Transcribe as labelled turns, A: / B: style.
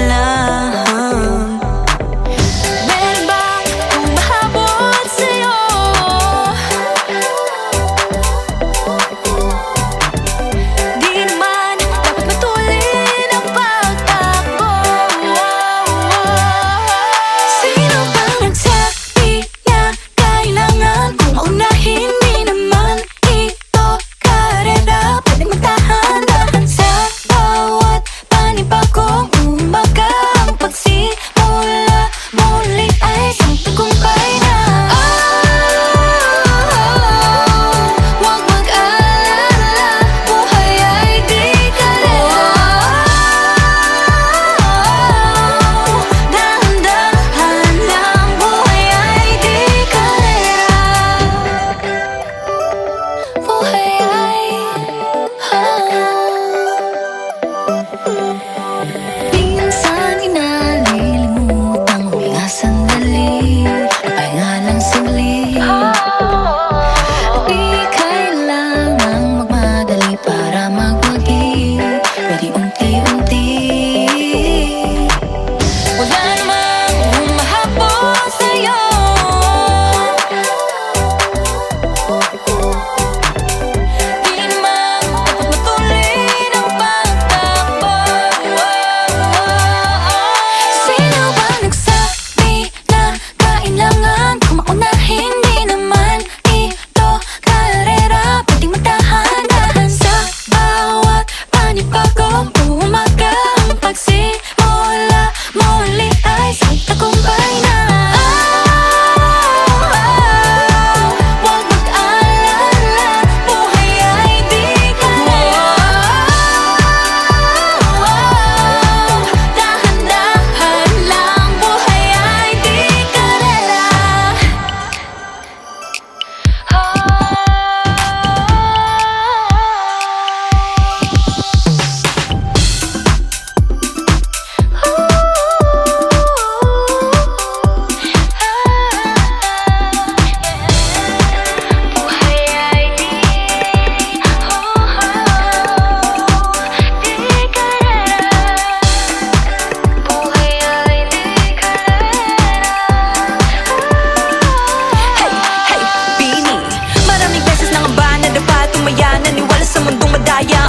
A: lang. Meron bang humahabol sa'yo? Di naman dapat matulin ang pagtakbo. Sino bang nagsabi na kailangan kong maunahin? Di naman ito karera, pwedeng magtahan-tahan sa bawat panibagong umaga. Ang pagsimula muli ay isang tagumpay na. Huwag mag-alala, buhay ay di karera. Dahan-dahan lang, buhay ay di karera. Buhay ay minsan inalilimutang huminga sandali, pahinga lang saglit. Di kailangang magmadali para magwagi, pwede unti-unti. Wala namang humahabol sa'yo. Di naman dapat matulin ang pagtakbo. Sino bang nagsabi na kailangan kong maunahin? Di naman ito karera, pwedeng magtahan-tahan sa bawat panibagong umaga. Ang pagsimula muli ay isang tagumpay na. Huwag mag-alala, buhay ay di karera. Dahan-dahan lang, buhay ay di karera. Buhay ay di karera. Buhay ay di karera. Hey, hey, Bini, maraming beses nang ang ba na dapat tumaya, naniwala sa mundong madaya.